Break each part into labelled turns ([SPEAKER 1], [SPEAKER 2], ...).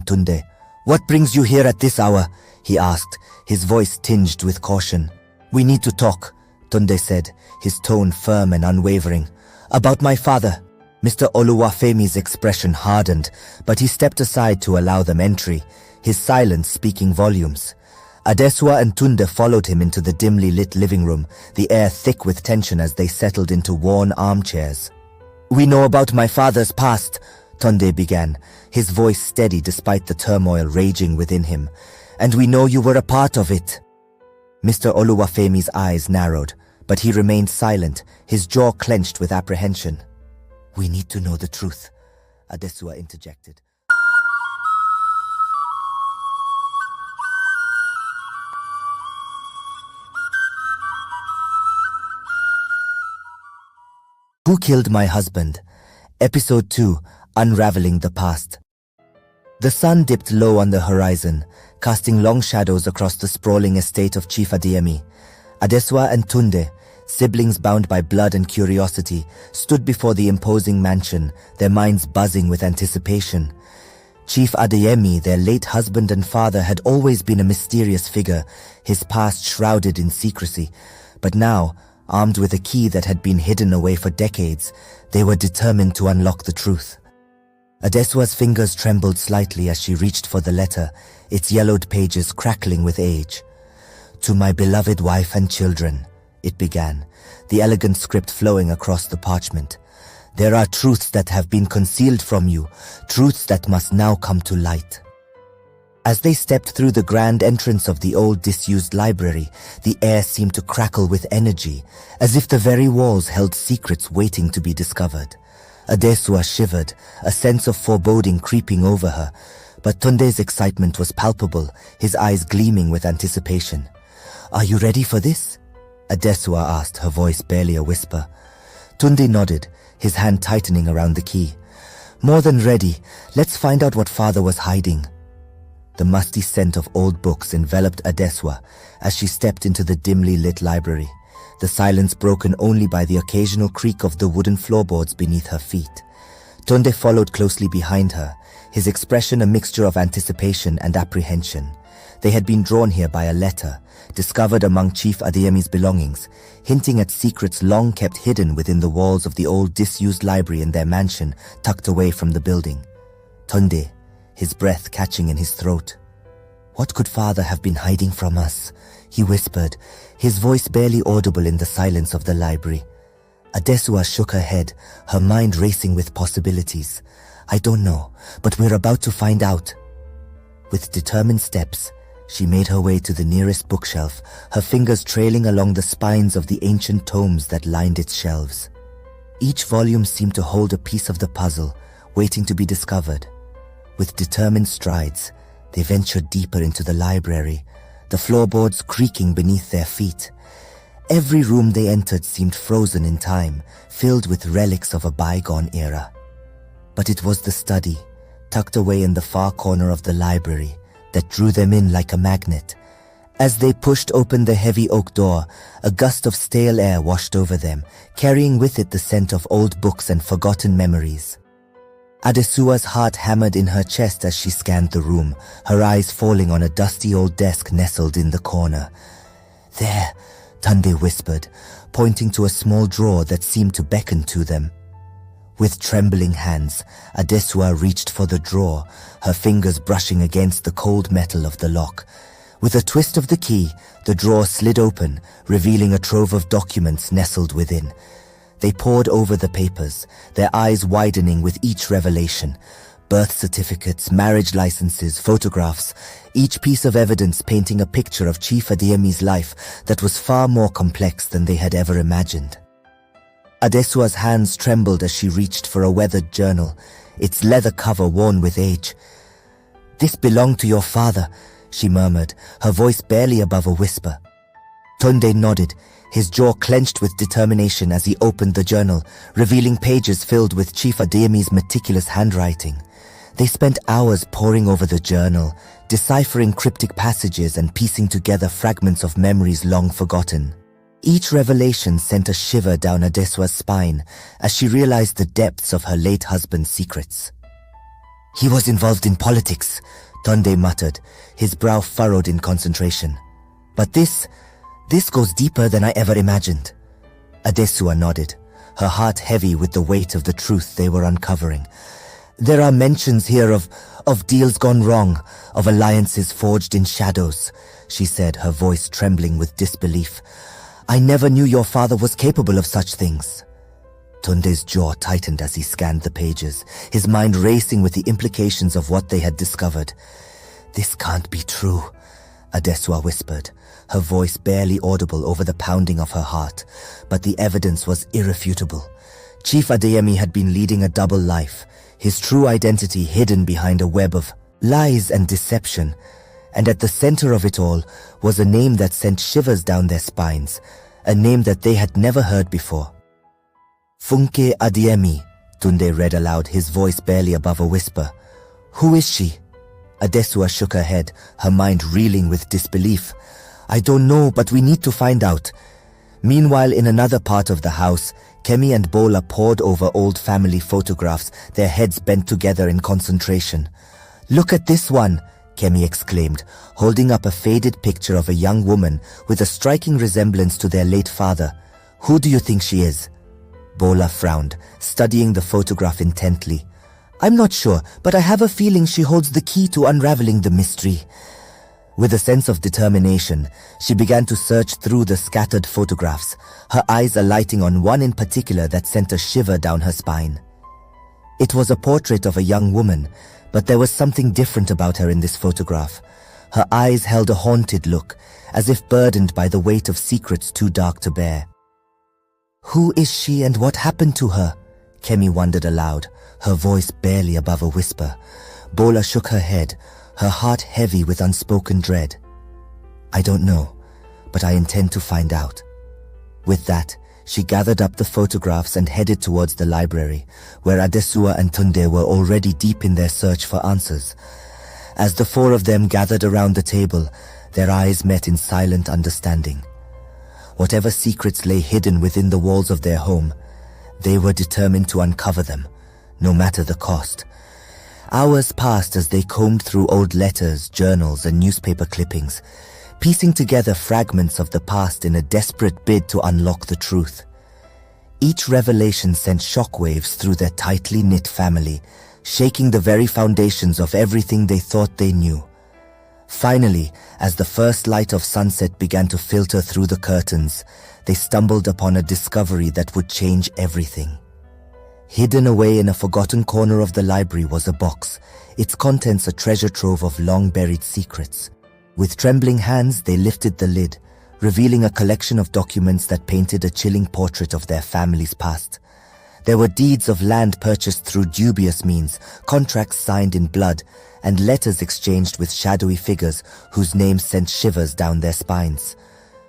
[SPEAKER 1] Tunde. "What brings you here at this hour?" he asked, his voice tinged with caution. "We need to talk," Tunde said, his tone firm and unwavering. "About my father." Mr. Olafemi's expression hardened, but he stepped aside to allow them entry, his silence speaking volumes. Adesua and Tunde followed him into the dimly lit living room, the air thick with tension as they settled into worn armchairs. "We know about my father's past," Tunde began, his voice steady despite the turmoil raging within him. "And we know you were a part of it." Mr. Olufemi's eyes narrowed, but he remained silent, his jaw clenched with apprehension. "We need to know the truth," Adesua interjected. Who Killed My Husband? Episode 2, Unravelling the Past. The sun dipped low on the horizon, casting long shadows across the sprawling estate of Chief Adeyemi. Adesua and Tunde, siblings bound by blood and curiosity, stood before the imposing mansion, their minds buzzing with anticipation. Chief Adeyemi, their late husband and father, had always been a mysterious figure, his past shrouded in secrecy. But now, armed with a key that had been hidden away for decades, they were determined to unlock the truth. Adesua's fingers trembled slightly as she reached for the letter, its yellowed pages crackling with age. "To my beloved wife and children," it began, the elegant script flowing across the parchment. "There are truths that have been concealed from you, truths that must now come to light." As they stepped through the grand entrance of the old disused library, the air seemed to crackle with energy, as if the very walls held secrets waiting to be discovered. Adesua shivered, a sense of foreboding creeping over her, but Tunde's excitement was palpable, his eyes gleaming with anticipation. "Are you ready for this?" Adesua asked, her voice barely a whisper. Tunde nodded, his hand tightening around the key. "More than ready. Let's find out what father was hiding." The musty scent of old books enveloped Adesua as she stepped into the dimly lit library, the silence broken only by the occasional creak of the wooden floorboards beneath her feet. Tunde followed closely behind her, his expression a mixture of anticipation and apprehension. They had been drawn here by a letter, discovered among Chief Adeyemi's belongings, hinting at secrets long kept hidden within the walls of the old disused library in their mansion tucked away from the building. Tunde, his breath catching in his throat. "What could father have been hiding from us?" he whispered, his voice barely audible in the silence of the library. Adesua shook her head, her mind racing with possibilities. "I don't know, but we're about to find out." With determined steps, she made her way to the nearest bookshelf, her fingers trailing along the spines of the ancient tomes that lined its shelves. Each volume seemed to hold a piece of the puzzle, waiting to be discovered. With determined strides, they ventured deeper into the library, the floorboards creaking beneath their feet. Every room they entered seemed frozen in time, filled with relics of a bygone era. But it was the study, tucked away in the far corner of the library, that drew them in like a magnet. As they pushed open the heavy oak door, a gust of stale air washed over them, carrying with it the scent of old books and forgotten memories. Adesua's heart hammered in her chest as she scanned the room, her eyes falling on a dusty old desk nestled in the corner. "There," Tunde whispered, pointing to a small drawer that seemed to beckon to them. With trembling hands, Adesua reached for the drawer, her fingers brushing against the cold metal of the lock. With a twist of the key, the drawer slid open, revealing a trove of documents nestled within. They pored over the papers, their eyes widening with each revelation. Birth certificates, marriage licenses, photographs, each piece of evidence painting a picture of Chief Adeyemi's life that was far more complex than they had ever imagined. Adesua's hands trembled as she reached for a weathered journal, its leather cover worn with age. "This belonged to your father," she murmured, her voice barely above a whisper. Tunde nodded, his jaw clenched with determination as he opened the journal, revealing pages filled with Chief Adeyemi's meticulous handwriting. They spent hours poring over the journal, deciphering cryptic passages and piecing together fragments of memories long forgotten. Each revelation sent a shiver down Adesua's spine as she realized the depths of her late husband's secrets. He was involved in politics, Tunde muttered, his brow furrowed in concentration. But this goes deeper than I ever imagined. Adesua nodded, her heart heavy with the weight of the truth they were uncovering. There are mentions here of deals gone wrong, of alliances forged in shadows, she said, her voice trembling with disbelief. I never knew your father was capable of such things. Tunde's jaw tightened as he scanned the pages, his mind racing with the implications of what they had discovered. This can't be true, Adesua whispered, her voice barely audible over the pounding of her heart, but the evidence was irrefutable. Chief Adeyemi had been leading a double life, his true identity hidden behind a web of lies and deception, and at the center of it all was a name that sent shivers down their spines, a name that they had never heard before. Funke Adeyemi, Tunde read aloud, his voice barely above a whisper. Who is she? Adesua shook her head, her mind reeling with disbelief. I don't know, but we need to find out. Meanwhile, in another part of the house, Kemi and Bola pored over old family photographs, their heads bent together in concentration. Look at this one, Kemi exclaimed, holding up a faded picture of a young woman with a striking resemblance to their late father. Who do you think she is? Bola frowned, studying the photograph intently. I'm not sure, but I have a feeling she holds the key to unraveling the mystery. With a sense of determination, she began to search through the scattered photographs, her eyes alighting on one in particular that sent a shiver down her spine. It was a portrait of a young woman, but there was something different about her in this photograph. Her eyes held a haunted look, as if burdened by the weight of secrets too dark to bear. Who is she and what happened to her? Kemi wondered aloud, her voice barely above a whisper. Bola shook her head, her heart heavy with unspoken dread. I don't know, but I intend to find out. With that, she gathered up the photographs and headed towards the library, where Adesua and Tunde were already deep in their search for answers. As the four of them gathered around the table, their eyes met in silent understanding. Whatever secrets lay hidden within the walls of their home, they were determined to uncover them, no matter the cost. Hours passed as they combed through old letters, journals, and newspaper clippings, piecing together fragments of the past in a desperate bid to unlock the truth. Each revelation sent shockwaves through their tightly knit family, shaking the very foundations of everything they thought they knew. Finally, as the first light of sunset began to filter through the curtains, they stumbled upon a discovery that would change everything. Hidden away in a forgotten corner of the library was a box, its contents a treasure trove of long-buried secrets. With trembling hands, they lifted the lid, revealing a collection of documents that painted a chilling portrait of their family's past. There were deeds of land purchased through dubious means, contracts signed in blood, and letters exchanged with shadowy figures whose names sent shivers down their spines.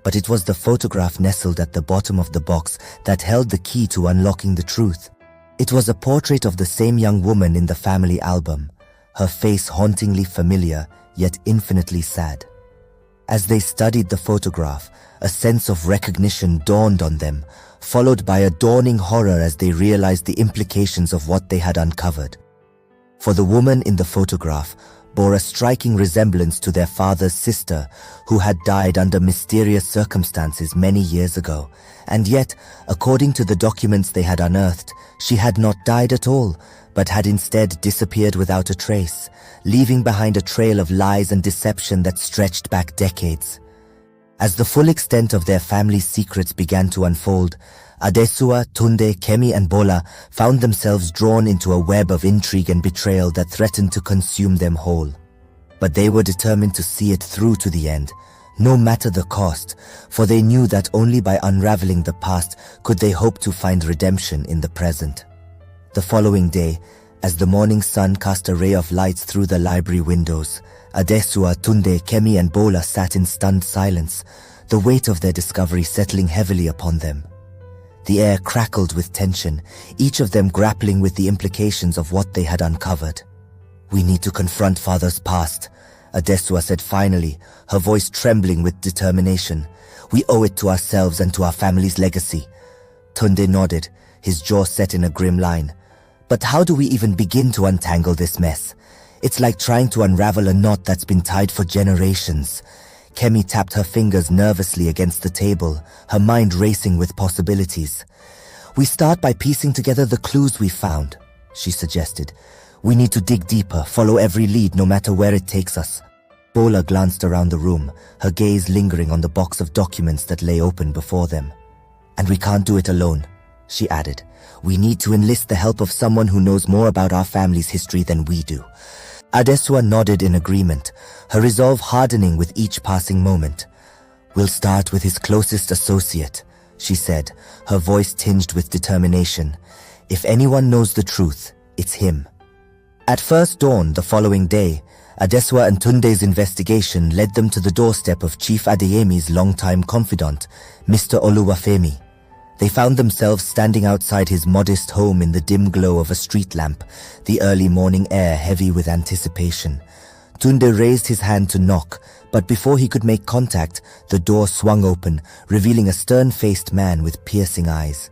[SPEAKER 1] But it was the photograph nestled at the bottom of the box that held the key to unlocking the truth. It was a portrait of the same young woman in the family album, her face hauntingly familiar, yet infinitely sad. As they studied the photograph, a sense of recognition dawned on them, followed by a dawning horror as they realized the implications of what they had uncovered. For the woman in the photograph bore a striking resemblance to their father's sister, who had died under mysterious circumstances many years ago, and yet, according to the documents they had unearthed, she had not died at all, but had instead disappeared without a trace, leaving behind a trail of lies and deception that stretched back decades. As the full extent of their family's secrets began to unfold, Adesua, Tunde, Kemi and Bola found themselves drawn into a web of intrigue and betrayal that threatened to consume them whole. But they were determined to see it through to the end, no matter the cost, for they knew that only by unraveling the past could they hope to find redemption in the present. The following day, as the morning sun cast a ray of light through the library windows, Adesua, Tunde, Kemi and Bola sat in stunned silence, the weight of their discovery settling heavily upon them. The air crackled with tension, each of them grappling with the implications of what they had uncovered. We need to confront Father's past, Adesua said finally, her voice trembling with determination. We owe it to ourselves and to our family's legacy. Tunde nodded, his jaw set in a grim line. But how do we even begin to untangle this mess? It's like trying to unravel a knot that's been tied for generations. Kemi tapped her fingers nervously against the table, her mind racing with possibilities. We start by piecing together the clues we found, she suggested. We need to dig deeper, follow every lead no matter where it takes us. Bola glanced around the room, her gaze lingering on the box of documents that lay open before them. And we can't do it alone, she added. We need to enlist the help of someone who knows more about our family's history than we do. Adesua nodded in agreement, her resolve hardening with each passing moment. We'll start with his closest associate, she said, her voice tinged with determination. If anyone knows the truth, it's him. At first dawn the following day, Adesua and Tunde's investigation led them to the doorstep of Chief Adeyemi's longtime confidant, Mr. Olafemi. They found themselves standing outside his modest home in the dim glow of a street lamp, the early morning air heavy with anticipation. Tunde raised his hand to knock, but before he could make contact, the door swung open, revealing a stern-faced man with piercing eyes.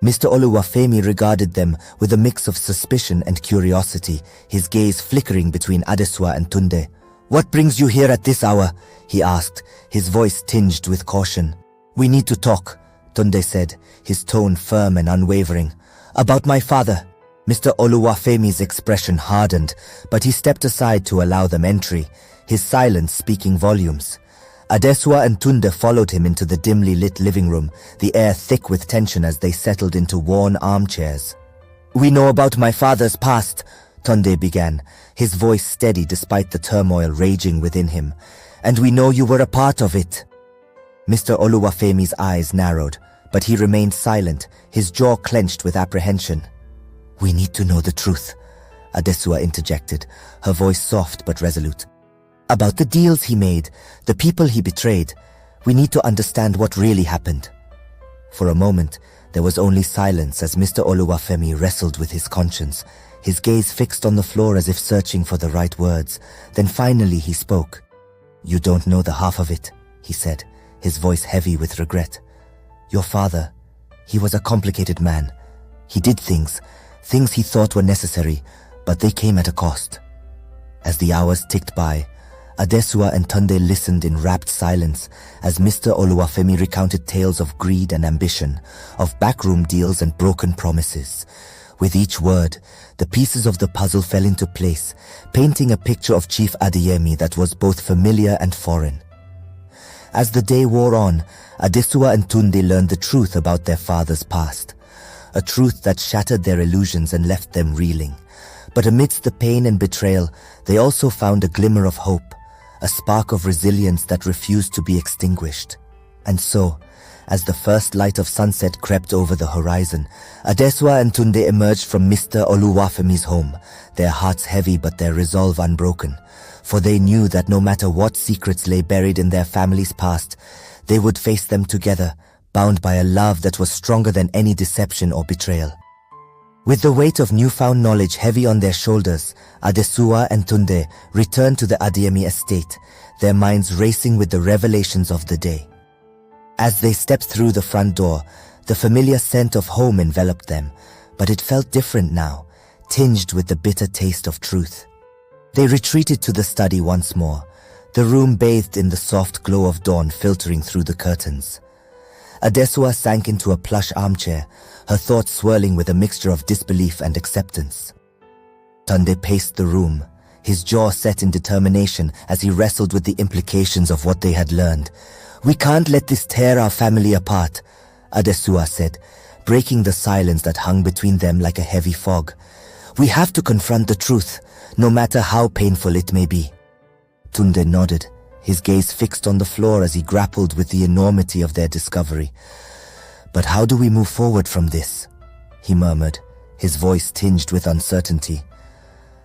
[SPEAKER 1] Mr. Olafemi regarded them with a mix of suspicion and curiosity, his gaze flickering between Adesua and Tunde. "What brings you here at this hour?" he asked, his voice tinged with caution. "We need to talk," Tunde said, his tone firm and unwavering. "About my father." Mr. Olafemi's expression hardened, but he stepped aside to allow them entry, his silence speaking volumes. Adesua and Tunde followed him into the dimly lit living room, the air thick with tension as they settled into worn armchairs. "We know about my father's past," Tunde began, his voice steady despite the turmoil raging within him. "And we know you were a part of it." Mr. Olafemi's eyes narrowed, but he remained silent, his jaw clenched with apprehension. "We need to know the truth," Adesua interjected, her voice soft but resolute. "About the deals he made, the people he betrayed. We need to understand what really happened." For a moment, there was only silence as Mr. Olafemi wrestled with his conscience, his gaze fixed on the floor as if searching for the right words. Then finally he spoke. "You don't know the half of it," he said, his voice heavy with regret. "Your father, he was a complicated man. He did things he thought were necessary, but they came at a cost." As the hours ticked by, Adesua and Tunde listened in rapt silence as Mr. Olafemi recounted tales of greed and ambition, of backroom deals and broken promises. With each word, the pieces of the puzzle fell into place, painting a picture of Chief Adeyemi that was both familiar and foreign. As the day wore on, Adesua and Tunde learned the truth about their father's past, a truth that shattered their illusions and left them reeling. But amidst the pain and betrayal, they also found a glimmer of hope, a spark of resilience that refused to be extinguished. And so, as the first light of sunset crept over the horizon, Adesua and Tunde emerged from Mr. Olafemi's home, their hearts heavy but their resolve unbroken, for they knew that no matter what secrets lay buried in their family's past, they would face them together, bound by a love that was stronger than any deception or betrayal. With the weight of newfound knowledge heavy on their shoulders, Adesua and Tunde returned to the Adeyemi estate, their minds racing with the revelations of the day. As they stepped through the front door, the familiar scent of home enveloped them, but it felt different now, tinged with the bitter taste of truth. They retreated to the study once more, the room bathed in the soft glow of dawn filtering through the curtains. Adesua sank into a plush armchair, her thoughts swirling with a mixture of disbelief and acceptance. Tunde paced the room, his jaw set in determination as he wrestled with the implications of what they had learned. "We can't let this tear our family apart," Adesua said, breaking the silence that hung between them like a heavy fog. "We have to confront the truth, no matter how painful it may be." Tunde nodded, his gaze fixed on the floor as he grappled with the enormity of their discovery. "But how do we move forward from this?" he murmured, his voice tinged with uncertainty.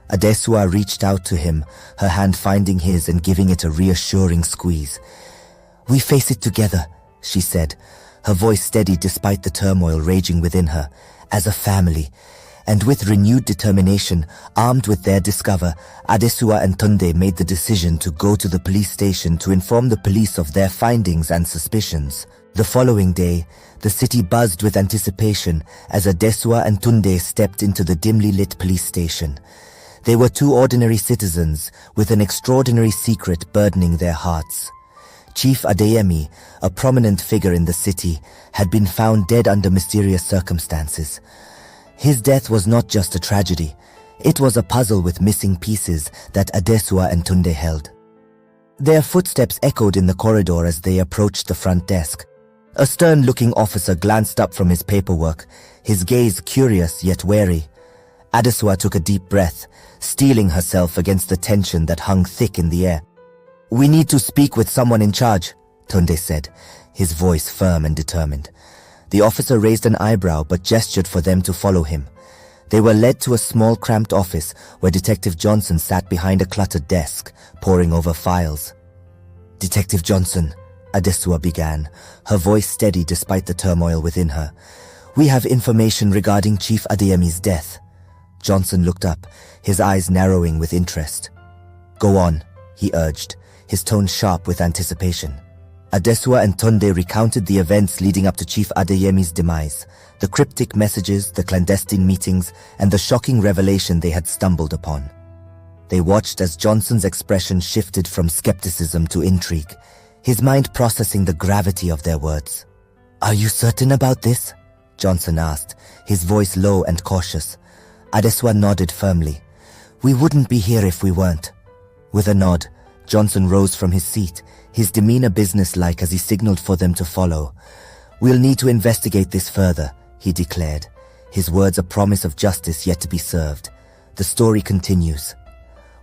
[SPEAKER 1] Adesua reached out to him, her hand finding his and giving it a reassuring squeeze. "We face it together," she said, her voice steady despite the turmoil raging within her, "as a family." And with renewed determination, armed with their discover, Adesua and Tunde made the decision to go to the police station to inform the police of their findings and suspicions. The following day, the city buzzed with anticipation as Adesua and Tunde stepped into the dimly lit police station. They were two ordinary citizens with an extraordinary secret burdening their hearts. Chief Adeyemi, a prominent figure in the city, had been found dead under mysterious circumstances. His death was not just a tragedy, it was a puzzle with missing pieces that Adesua and Tunde held. Their footsteps echoed in the corridor as they approached the front desk. A stern-looking officer glanced up from his paperwork, his gaze curious yet wary. Adesua took a deep breath, steeling herself against the tension that hung thick in the air. "We need to speak with someone in charge," Tunde said, his voice firm and determined. The officer raised an eyebrow but gestured for them to follow him. They were led to a small cramped office where Detective Johnson sat behind a cluttered desk, poring over files. "Detective Johnson," Adesua began, her voice steady despite the turmoil within her. "We have information regarding Chief Adeyemi's death." Johnson looked up, his eyes narrowing with interest. "Go on," he urged, his tone sharp with anticipation. Adesua and Tunde recounted the events leading up to Chief Adeyemi's demise, the cryptic messages, the clandestine meetings, and the shocking revelation they had stumbled upon. They watched as Johnson's expression shifted from skepticism to intrigue, his mind processing the gravity of their words. "Are you certain about this?" Johnson asked, his voice low and cautious. Adesua nodded firmly. "We wouldn't be here if we weren't." With a nod, Johnson rose from his seat, his demeanor businesslike as he signaled for them to follow. "We'll need to investigate this further," he declared, his words a promise of justice yet to be served. The story continues.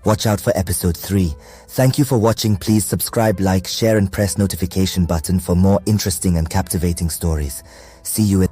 [SPEAKER 1] Watch out for episode 3. Thank you for watching. Please subscribe, like, share and press notification button for more interesting and captivating stories. See you in